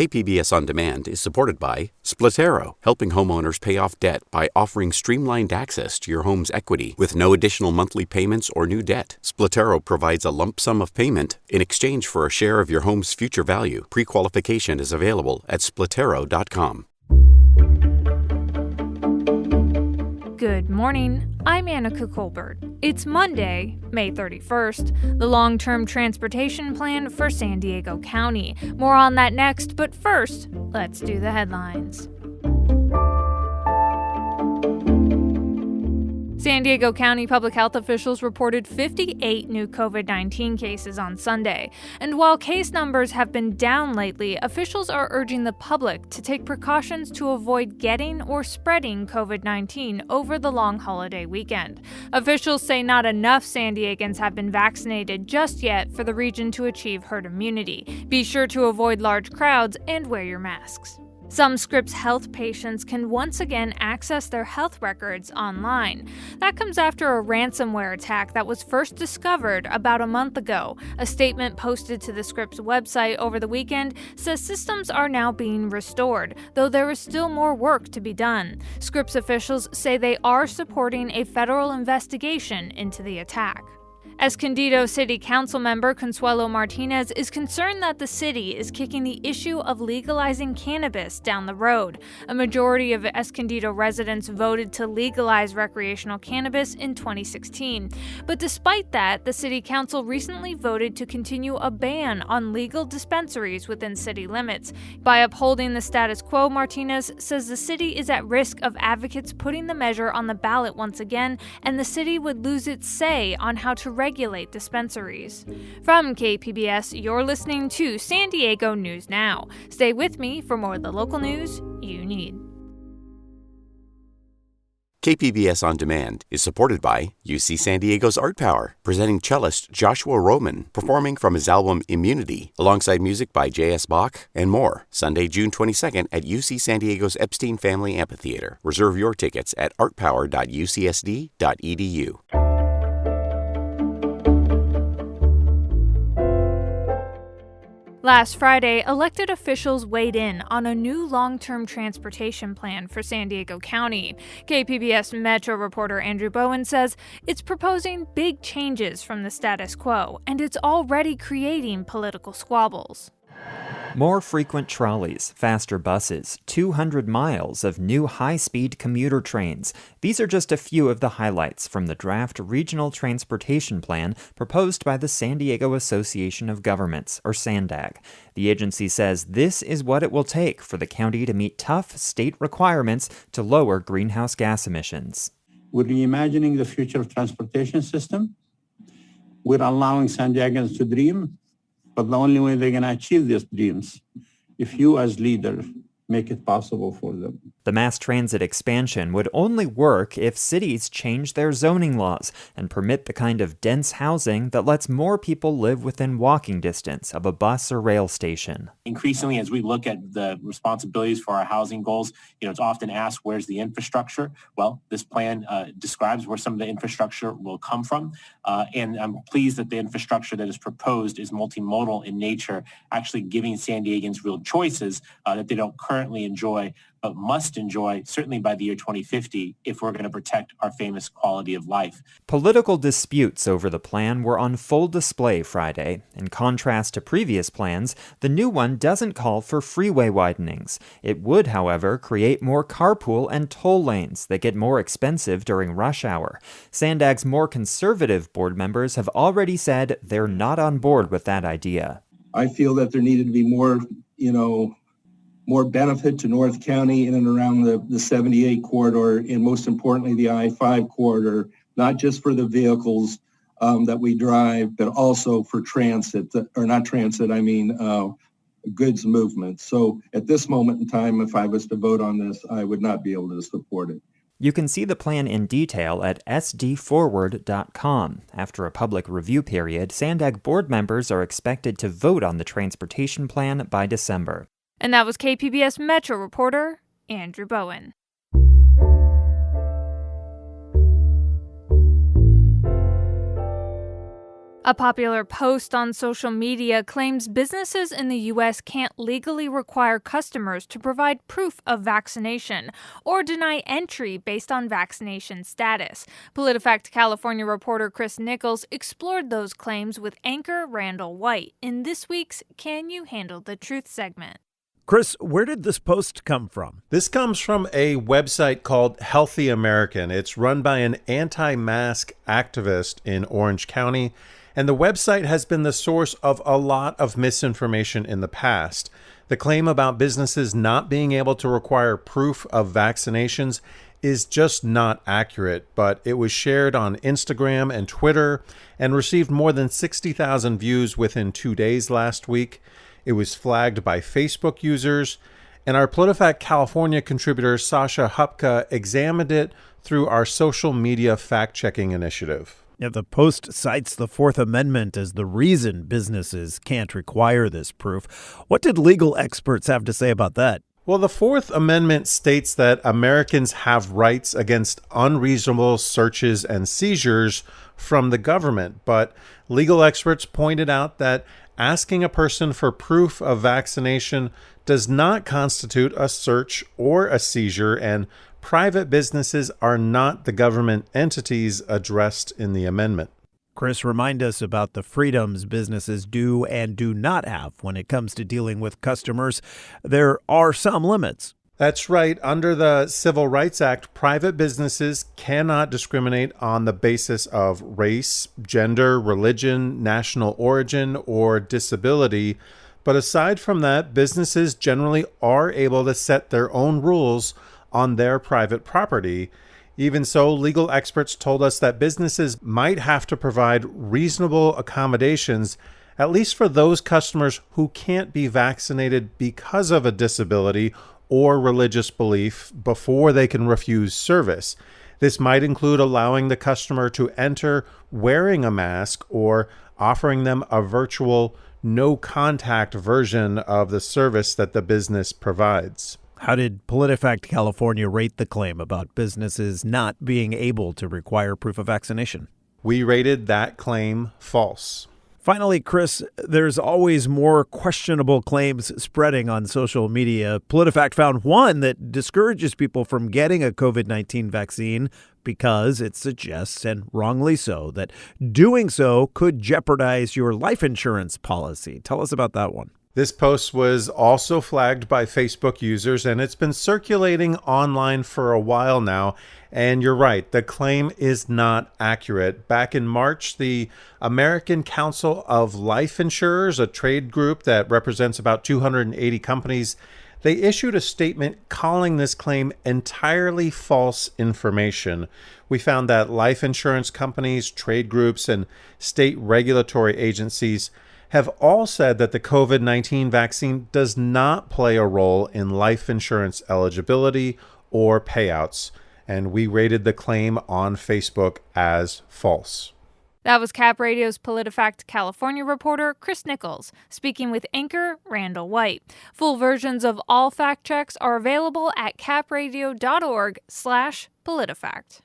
KPBS On Demand is supported by Splatero, helping homeowners pay off debt by offering streamlined access to your home's equity with no additional monthly payments or new debt. Splatero provides a lump sum of payment in exchange for a share of your home's future value. Pre-qualification is available at splatero.com. Good morning, I'm Annika Colbert. It's Monday, May 31st, the long-term transportation plan for San Diego County. More on that next, but first, let's do the headlines. San Diego County public health officials reported 58 new COVID-19 cases on Sunday. And while case numbers have been down lately, officials are urging the public to take precautions to avoid getting or spreading COVID-19 over the long holiday weekend. Officials say not enough San Diegans have been vaccinated just yet for the region to achieve herd immunity. Be sure to avoid large crowds and wear your masks. Some Scripps Health patients can once again access their health records online. That comes after a ransomware attack that was first discovered about a month ago. A statement posted to the Scripps website over the weekend says systems are now being restored, though there is still more work to be done. Scripps officials say they are supporting a federal investigation into the attack. Escondido City Council member Consuelo Martinez is concerned that the city is kicking the issue of legalizing cannabis down the road. A majority of Escondido residents voted to legalize recreational cannabis in 2016. But despite that, the city council recently voted to continue a ban on legal dispensaries within city limits. By upholding the status quo, Martinez says the city is at risk of advocates putting the measure on the ballot once again, and the city would lose its say on how to regulate dispensaries. From KPBS, you're listening to San Diego News Now. Stay with me for more of the local news you need. KPBS On Demand is supported by UC San Diego's Art Power, presenting cellist Joshua Roman, performing from his album Immunity, alongside music by J.S. Bach and more, Sunday, June 22nd at UC San Diego's Epstein Family Amphitheater. Reserve your tickets at artpower.ucsd.edu. Last Friday, elected officials weighed in on a new long-term transportation plan for San Diego County. KPBS Metro reporter Andrew Bowen says it's proposing big changes from the status quo, and it's already creating political squabbles. More frequent trolleys, faster buses, 200 miles of new high-speed commuter trains. These are just a few of the highlights from the draft Regional Transportation Plan proposed by the San Diego Association of Governments, or SANDAG. The agency says this is what it will take for the county to meet tough state requirements to lower greenhouse gas emissions. We're reimagining the future of transportation system. We're allowing San Diegans to dream. But the only way they're going to achieve these dreams, if you as leaders make it possible for them. The mass transit expansion would only work if cities change their zoning laws and permit the kind of dense housing that lets more people live within walking distance of a bus or rail station. Increasingly, as we look at the responsibilities for our housing goals, it's often asked, where's the infrastructure? Well, this plan describes where some of the infrastructure will come from. And I'm pleased that the infrastructure that is proposed is multimodal in nature, actually giving San Diegans real choices that they don't currently enjoy, but must enjoy, certainly by the year 2050, if we're going to protect our famous quality of life. Political disputes over the plan were on full display Friday. In contrast to previous plans, the new one doesn't call for freeway widenings. It would, however, create more carpool and toll lanes that get more expensive during rush hour. SANDAG's more conservative board members have already said they're not on board with that idea. I feel that there needed to be more benefit to North County in and around the 78 corridor, and most importantly, the I-5 corridor, not just for the vehicles that we drive, but also for goods movement. So at this moment in time, if I was to vote on this, I would not be able to support it. You can see the plan in detail at sdforward.com. After a public review period, SANDAG board members are expected to vote on the transportation plan by December. And that was KPBS Metro reporter Andrew Bowen. A popular post on social media claims businesses in the U.S. can't legally require customers to provide proof of vaccination or deny entry based on vaccination status. PolitiFact California reporter Chris Nichols explored those claims with anchor Randall White in this week's Can You Handle the Truth segment. Chris, where did this post come from? This comes from a website called Healthy American. It's run by an anti-mask activist in Orange County, and the website has been the source of a lot of misinformation in the past. The claim about businesses not being able to require proof of vaccinations is just not accurate, but it was shared on Instagram and Twitter and received more than 60,000 views within 2 days last week. It was flagged by Facebook users, and our PolitiFact California contributor Sasha Hupka examined it through our social media fact-checking initiative. Yeah, the post cites the Fourth Amendment as the reason businesses can't require this proof. What did legal experts have to say about that? Well, the Fourth Amendment states that Americans have rights against unreasonable searches and seizures from the government, but legal experts pointed out that asking a person for proof of vaccination does not constitute a search or a seizure, and private businesses are not the government entities addressed in the amendment. Chris, remind us about the freedoms businesses do and do not have when it comes to dealing with customers. There are some limits. That's right. Under the Civil Rights Act, private businesses cannot discriminate on the basis of race, gender, religion, national origin, or disability. But aside from that, businesses generally are able to set their own rules on their private property. Even so, legal experts told us that businesses might have to provide reasonable accommodations, at least for those customers who can't be vaccinated because of a disability or religious belief, before they can refuse service. This might include allowing the customer to enter wearing a mask or offering them a virtual no-contact version of the service that the business provides. How did PolitiFact California rate the claim about businesses not being able to require proof of vaccination? We rated that claim false. Finally, Chris, there's always more questionable claims spreading on social media. PolitiFact found one that discourages people from getting a COVID-19 vaccine because it suggests, and wrongly so, that doing so could jeopardize your life insurance policy. Tell us about that one. This post was also flagged by Facebook users, and it's been circulating online for a while now. And you're right, the claim is not accurate. Back in March, the American Council of Life Insurers, a trade group that represents about 280 companies, they issued a statement calling this claim entirely false information. We found that life insurance companies, trade groups, and state regulatory agencies have all said that the COVID-19 vaccine does not play a role in life insurance eligibility or payouts, and we rated the claim on Facebook as false. That was Cap Radio's PolitiFact California reporter Chris Nichols speaking with anchor Randall White. Full versions of all fact checks are available at capradio.org/PolitiFact.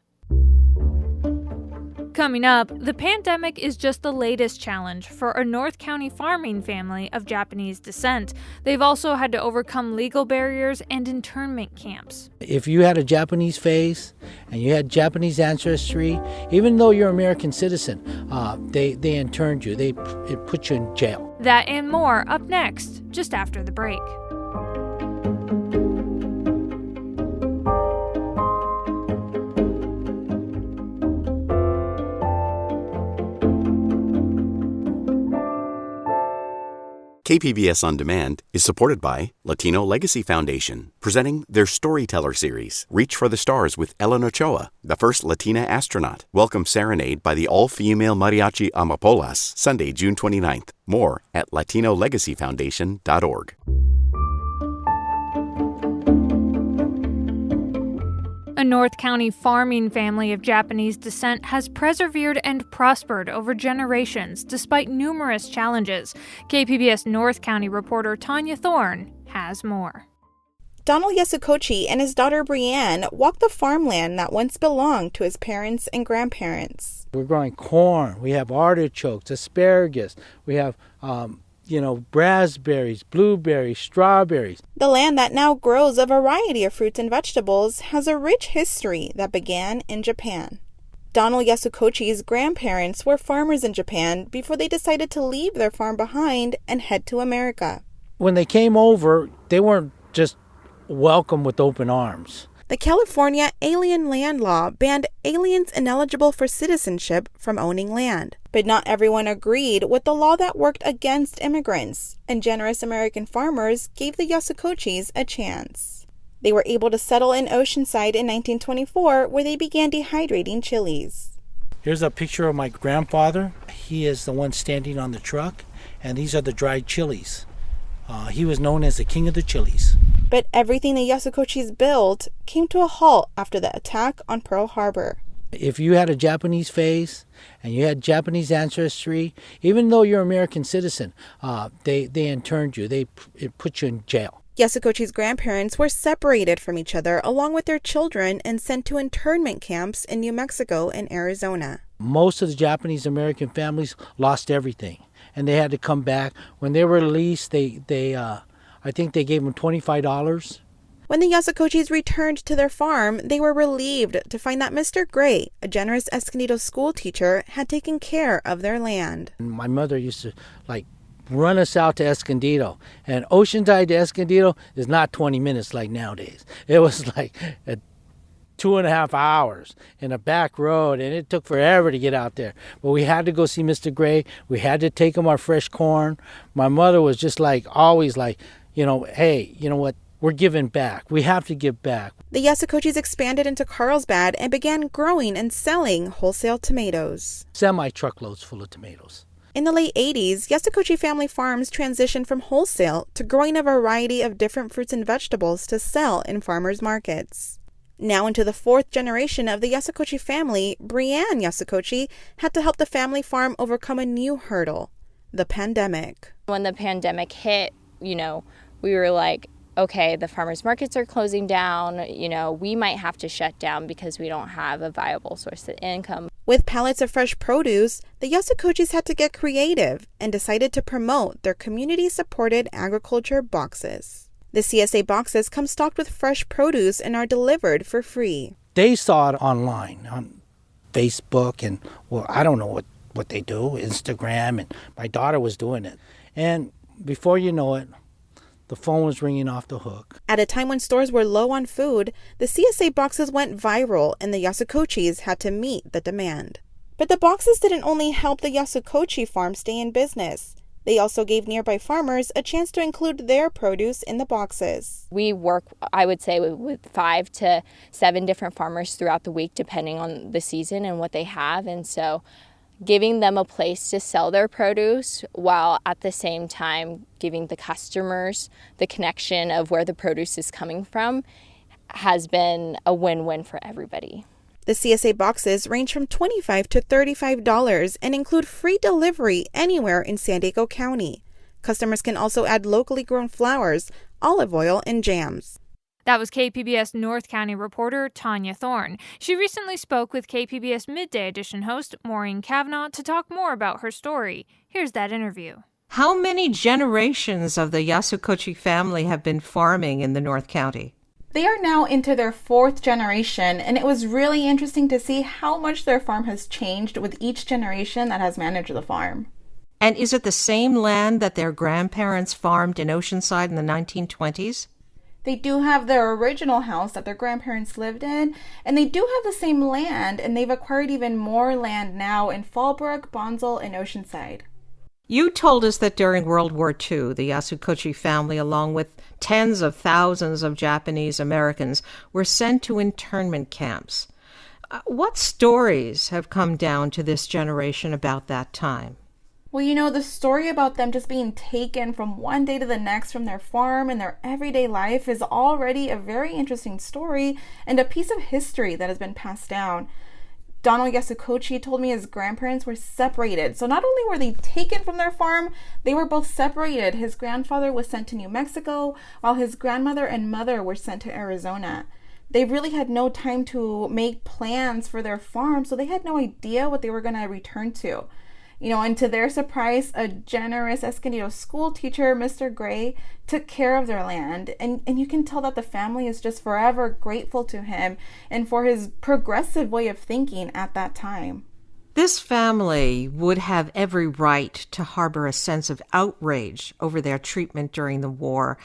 Coming up, the pandemic is just the latest challenge for a North County farming family of Japanese descent. They've also had to overcome legal barriers and internment camps. If you had a Japanese face and you had Japanese ancestry, even though you're an American citizen, they interned you. It put you in jail. That and more up next, just after the break. KPBS On Demand is supported by Latino Legacy Foundation, presenting their Storyteller series, Reach for the Stars with Ellen Ochoa, the first Latina astronaut. Welcome Serenade by the all-female mariachi Amapolas, Sunday, June 29th. More at latinolegacyfoundation.org. A North County farming family of Japanese descent has persevered and prospered over generations despite numerous challenges. KPBS North County reporter Tanya Thorne has more. Donald Yasukochi and his daughter Brienne walk the farmland that once belonged to his parents and grandparents. We're growing corn, we have artichokes, asparagus, we have raspberries, blueberries, strawberries. The land that now grows a variety of fruits and vegetables has a rich history that began in Japan. Donald Yasukochi's grandparents were farmers in Japan before they decided to leave their farm behind and head to America. When they came over, they weren't just welcome with open arms. The California Alien Land Law banned aliens ineligible for citizenship from owning land. But not everyone agreed with the law that worked against immigrants, and generous American farmers gave the Yasukochis a chance. They were able to settle in Oceanside in 1924, where they began dehydrating chilies. Here's a picture of my grandfather. He is the one standing on the truck, and these are the dried chilies. He was known as the king of the chilies. But everything the Yasukochis built came to a halt after the attack on Pearl Harbor. If you had a Japanese face and you had Japanese ancestry, even though you're an American citizen, they interned you. They put you in jail. Yasukochi's grandparents were separated from each other along with their children and sent to internment camps in New Mexico and Arizona. Most of the Japanese American families lost everything, and they had to come back. When they were released, I think they gave them $25. When the Yasukochis returned to their farm, they were relieved to find that Mr. Gray, a generous Escondido school teacher, had taken care of their land. My mother used to run us out to Escondido, and Oceanside to Escondido is not 20 minutes like nowadays. It was like 2.5 hours in a back road, and it took forever to get out there. But we had to go see Mr. Gray. We had to take him our fresh corn. My mother was just always hey, you know what? We're giving back. We have to give back. The Yasukochis expanded into Carlsbad and began growing and selling wholesale tomatoes. Semi-truckloads full of tomatoes. In the late 80s, Yasukochi family farms transitioned from wholesale to growing a variety of different fruits and vegetables to sell in farmers' markets. Now into the fourth generation of the Yasukochi family, Brienne Yasukochi had to help the family farm overcome a new hurdle, the pandemic. When the pandemic hit, we were like, okay, the farmers markets are closing down, we might have to shut down because we don't have a viable source of income. With pallets of fresh produce, the Yasukochis had to get creative and decided to promote their community-supported agriculture boxes. The CSA boxes come stocked with fresh produce and are delivered for free. They saw it online, on Facebook, and, I don't know what they do, Instagram, and my daughter was doing it. And before you know it, the phone was ringing off the hook. At a time when stores were low on food, the CSA boxes went viral and the Yasukochis had to meet the demand. But the boxes didn't only help the Yasukochi farm stay in business. They also gave nearby farmers a chance to include their produce in the boxes. We work, I would say, with 5 to 7 different farmers throughout the week, depending on the season and what they have. And so giving them a place to sell their produce while at the same time giving the customers the connection of where the produce is coming from has been a win-win for everybody. The CSA boxes range from $25 to $35 and include free delivery anywhere in San Diego County. Customers can also add locally grown flowers, olive oil, and jams. That was KPBS North County reporter Tanya Thorne. She recently spoke with KPBS Midday Edition host Maureen Cavanaugh to talk more about her story. Here's that interview. How many generations of the Yasukochi family have been farming in the North County? They are now into their 4th generation, and it was really interesting to see how much their farm has changed with each generation that has managed the farm. And is it the same land that their grandparents farmed in Oceanside in the 1920s? They do have their original house that their grandparents lived in, and they do have the same land, and they've acquired even more land now in Fallbrook, Bonsall, and Oceanside. You told us that during World War II, the Yasukochi family, along with tens of thousands of Japanese Americans, were sent to internment camps. What stories have come down to this generation about that time? Well, the story about them just being taken from one day to the next from their farm and their everyday life is already a very interesting story and a piece of history that has been passed down. Donald Yasukochi told me his grandparents were separated. So not only were they taken from their farm, they were both separated. His grandfather was sent to New Mexico, while his grandmother and mother were sent to Arizona. They really had no time to make plans for their farm, so they had no idea what they were going to return to. And to their surprise, a generous Escondido school teacher, Mr. Gray, took care of their land. And you can tell that the family is just forever grateful to him and for his progressive way of thinking at that time. This family would have every right to harbor a sense of outrage over their treatment during the war.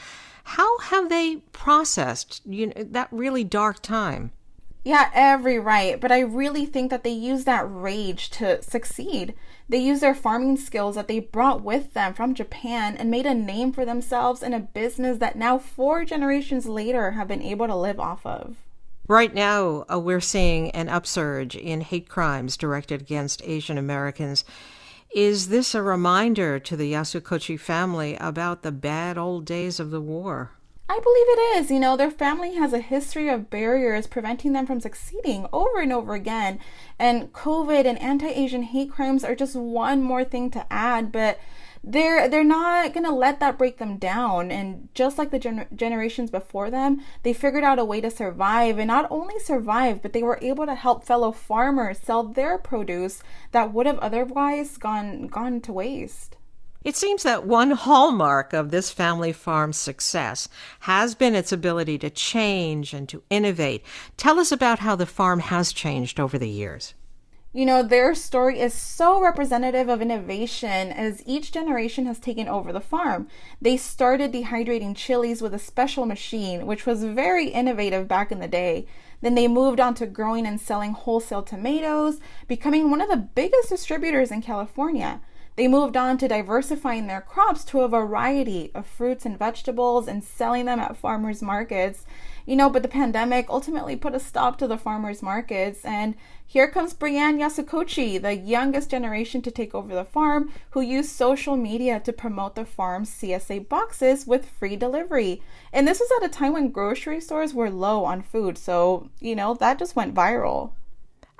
How have they processed that really dark time? Yeah, every right. But I really think that they use that rage to succeed. They used their farming skills that they brought with them from Japan and made a name for themselves in a business that now 4 generations later have been able to live off of. Right now, we're seeing an upsurge in hate crimes directed against Asian Americans. Is this a reminder to the Yasukochi family about the bad old days of the war? I believe it is. Their family has a history of barriers preventing them from succeeding over and over again. And COVID and anti-Asian hate crimes are just one more thing to add, but they're not going to let that break them down. And just like the generations before them, they figured out a way to survive, and not only survive, but they were able to help fellow farmers sell their produce that would have otherwise gone to waste. It seems that one hallmark of this family farm's success has been its ability to change and to innovate. Tell us about how the farm has changed over the years. Their story is so representative of innovation as each generation has taken over the farm. They started dehydrating chilies with a special machine, which was very innovative back in the day. Then they moved on to growing and selling wholesale tomatoes, becoming one of the biggest distributors in California. They moved on to diversifying their crops to a variety of fruits and vegetables and selling them at farmers markets. But the pandemic ultimately put a stop to the farmers markets. And here comes Brianne Yasukochi, the youngest generation to take over the farm, who used social media to promote the farm's CSA boxes with free delivery. And this was at a time when grocery stores were low on food. So, that just went viral.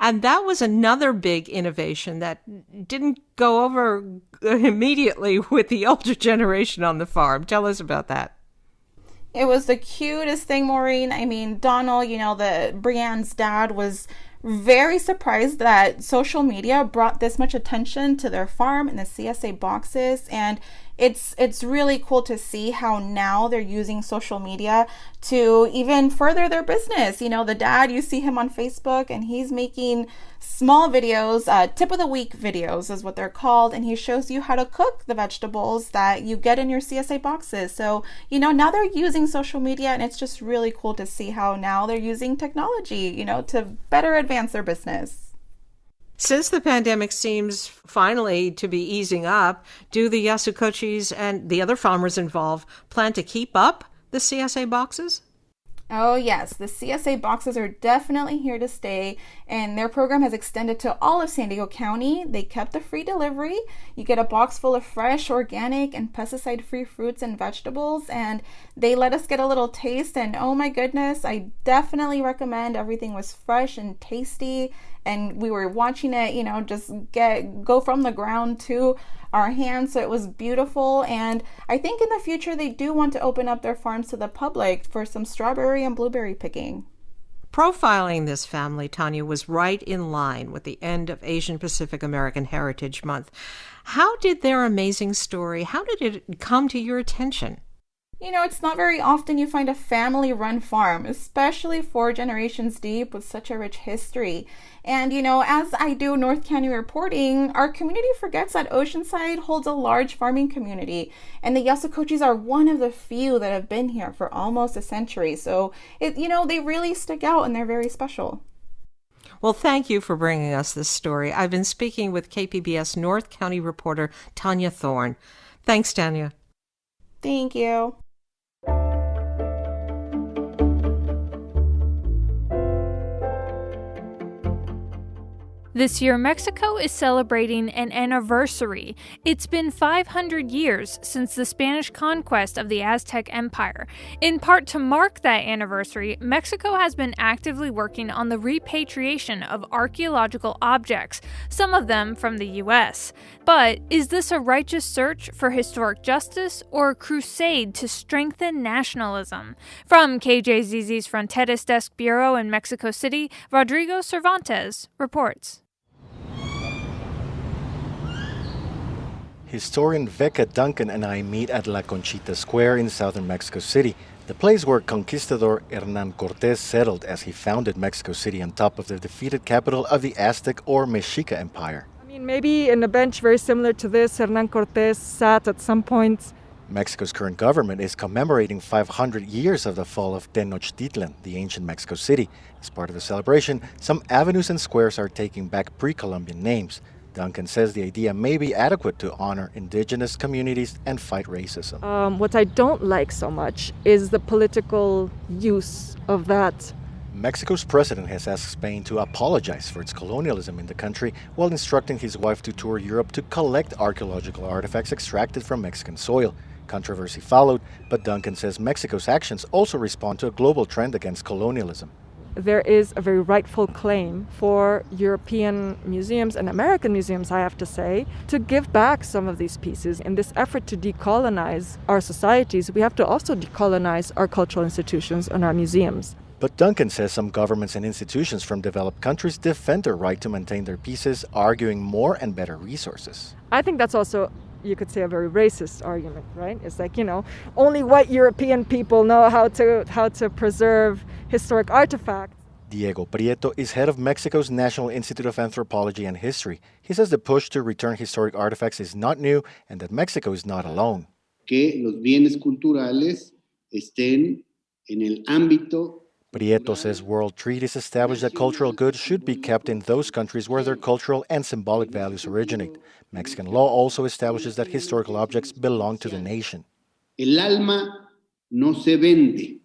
And that was another big innovation that didn't go over immediately with the older generation on the farm. Tell us about that. It was the cutest thing, Maureen. I mean, Donald, Brianne's dad, was very surprised that social media brought this much attention to their farm and the CSA boxes. And it's really cool to see how now they're using social media to even further their business. The dad, you see him on Facebook and he's making small videos, tip of the week videos is what they're called. And he shows you how to cook the vegetables that you get in your CSA boxes. So, now they're using social media, and it's just really cool to see how now they're using technology, to better advance their business. Since the pandemic seems finally to be easing up, do the Yasukochis and the other farmers involved plan to keep up the CSA boxes? Oh yes, the CSA boxes are definitely here to stay, and their program has extended to all of San Diego County. They kept the free delivery. You get a box full of fresh, organic, and pesticide-free fruits and vegetables, and they let us get a little taste, and oh my goodness, I definitely recommend. Everything was fresh and tasty, and we were watching it, just go from the ground to our hands. So it was beautiful. And I think in the future they do want to open up their farms to the public for some strawberry and blueberry picking. Profiling this family, Tanya, was right in line with the end of Asian Pacific American Heritage Month. How did their amazing story, how did it come to your attention? It's not very often you find a family-run farm, especially 4 generations deep with such a rich history. And, as I do North County reporting, our community forgets that Oceanside holds a large farming community. And the Yasukochis are one of the few that have been here for almost a century. So, they really stick out and they're very special. Well, thank you for bringing us this story. I've been speaking with KPBS North County reporter Tanya Thorne. Thanks, Tanya. Thank you. This year, Mexico is celebrating an anniversary. It's been 500 years since the Spanish conquest of the Aztec Empire. In part to mark that anniversary, Mexico has been actively working on the repatriation of archaeological objects, some of them from the U.S. But is this a righteous search for historic justice or a crusade to strengthen nationalism? From KJZZ's Fronteras Desk Bureau in Mexico City, Rodrigo Cervantes reports. Historian Becca Duncan and I meet at La Conchita Square in southern Mexico City, the place where conquistador Hernán Cortés settled as he founded Mexico City on top of the defeated capital of the Aztec or Mexica Empire. Maybe in a bench very similar to this, Hernán Cortés sat at some point. Mexico's current government is commemorating 500 years of the fall of Tenochtitlan, the ancient Mexico City. As part of the celebration, some avenues and squares are taking back pre-Columbian names. Duncan says the idea may be adequate to honor indigenous communities and fight racism. What I don't like so much is the political use of that. Mexico's president has asked Spain to apologize for its colonialism in the country while instructing his wife to tour Europe to collect archaeological artifacts extracted from Mexican soil. Controversy followed, but Duncan says Mexico's actions also respond to a global trend against colonialism. There is a very rightful claim for European museums and American museums, I have to say, to give back some of these pieces. In this effort to decolonize our societies, we have to also decolonize our cultural institutions and our museums. But Duncan says some governments and institutions from developed countries defend their right to maintain their pieces, arguing more and better resources. I think that's also, you could say, a very racist argument, right? It's like, only white European people know how to preserve historic artifacts. Diego Prieto is head of Mexico's National Institute of Anthropology and History. He says the push to return historic artifacts is not new and that Mexico is not alone. Que los bienes culturales estén en el ámbito. Prieto says world treaties establish that cultural goods should be kept in those countries where their cultural and symbolic values originate. Mexican law also establishes that historical objects belong to the nation. El alma no se vende.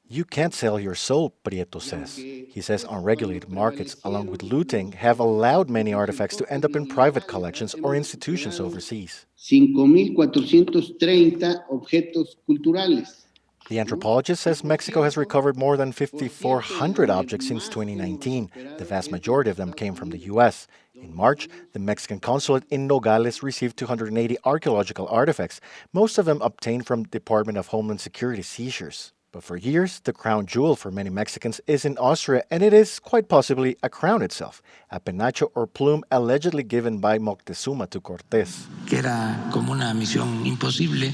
You can't sell your soul, Prieto says. He says unregulated markets, along with looting, have allowed many artifacts to end up in private collections or institutions overseas. 5,430 objetos culturales. The anthropologist says Mexico has recovered more than 5,400 objects since 2019. The vast majority of them came from the U.S. In March, the Mexican consulate in Nogales received 280 archaeological artifacts, most of them obtained from Department of Homeland Security seizures. But for years, the crown jewel for many Mexicans is in Austria, and it is, quite possibly, a crown itself, a penacho or plume allegedly given by Moctezuma to Cortés. Que era como una misión imposible.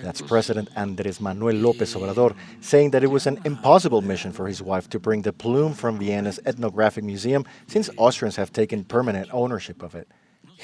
That's President Andrés Manuel López Obrador saying that it was an impossible mission for his wife to bring the plume from Vienna's ethnographic museum since Austrians have taken permanent ownership of it.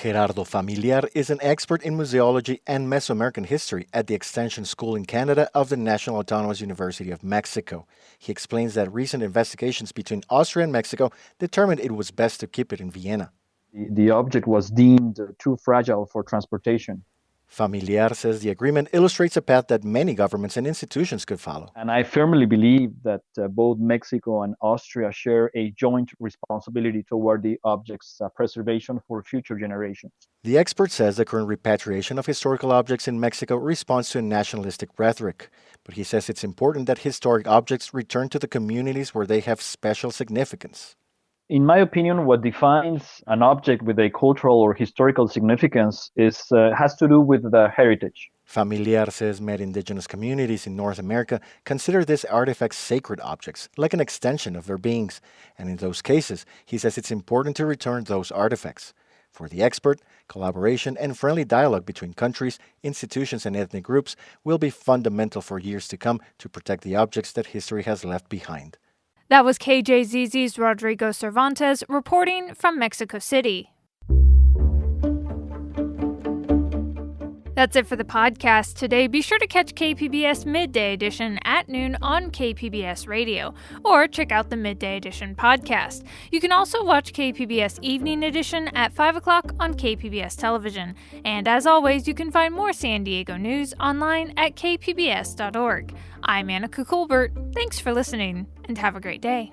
Gerardo Familiar is an expert in museology and Mesoamerican history at the Extension School in Canada of the National Autonomous University of Mexico. He explains that recent investigations between Austria and Mexico determined it was best to keep it in Vienna. The object was deemed too fragile for transportation. Familiar says the agreement illustrates a path that many governments and institutions could follow. And I firmly believe that both Mexico and Austria share a joint responsibility toward the object's preservation for future generations. The expert says the current repatriation of historical objects in Mexico responds to nationalistic rhetoric. But he says it's important that historic objects return to the communities where they have special significance. In my opinion, what defines an object with a cultural or historical significance has to do with the heritage. Familiar says many indigenous communities in North America consider these artifacts sacred objects, like an extension of their beings. And in those cases, he says it's important to return those artifacts. For the expert, collaboration and friendly dialogue between countries, institutions, and ethnic groups will be fundamental for years to come to protect the objects that history has left behind. That was KJZZ's Rodrigo Cervantes reporting from Mexico City. That's it for the podcast today. Be sure to catch KPBS Midday Edition at noon on KPBS Radio, or check out the Midday Edition podcast. You can also watch KPBS Evening Edition at 5 o'clock on KPBS Television. And as always, you can find more San Diego news online at kpbs.org. I'm Annika Colbert. Thanks for listening, and have a great day.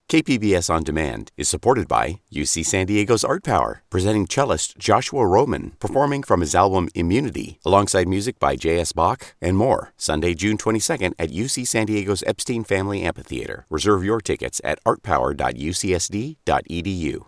KPBS On Demand is supported by UC San Diego's Art Power, presenting cellist Joshua Roman, performing from his album Immunity, alongside music by J.S. Bach and more. Sunday, June 22nd at UC San Diego's Epstein Family Amphitheater. Reserve your tickets at artpower.ucsd.edu.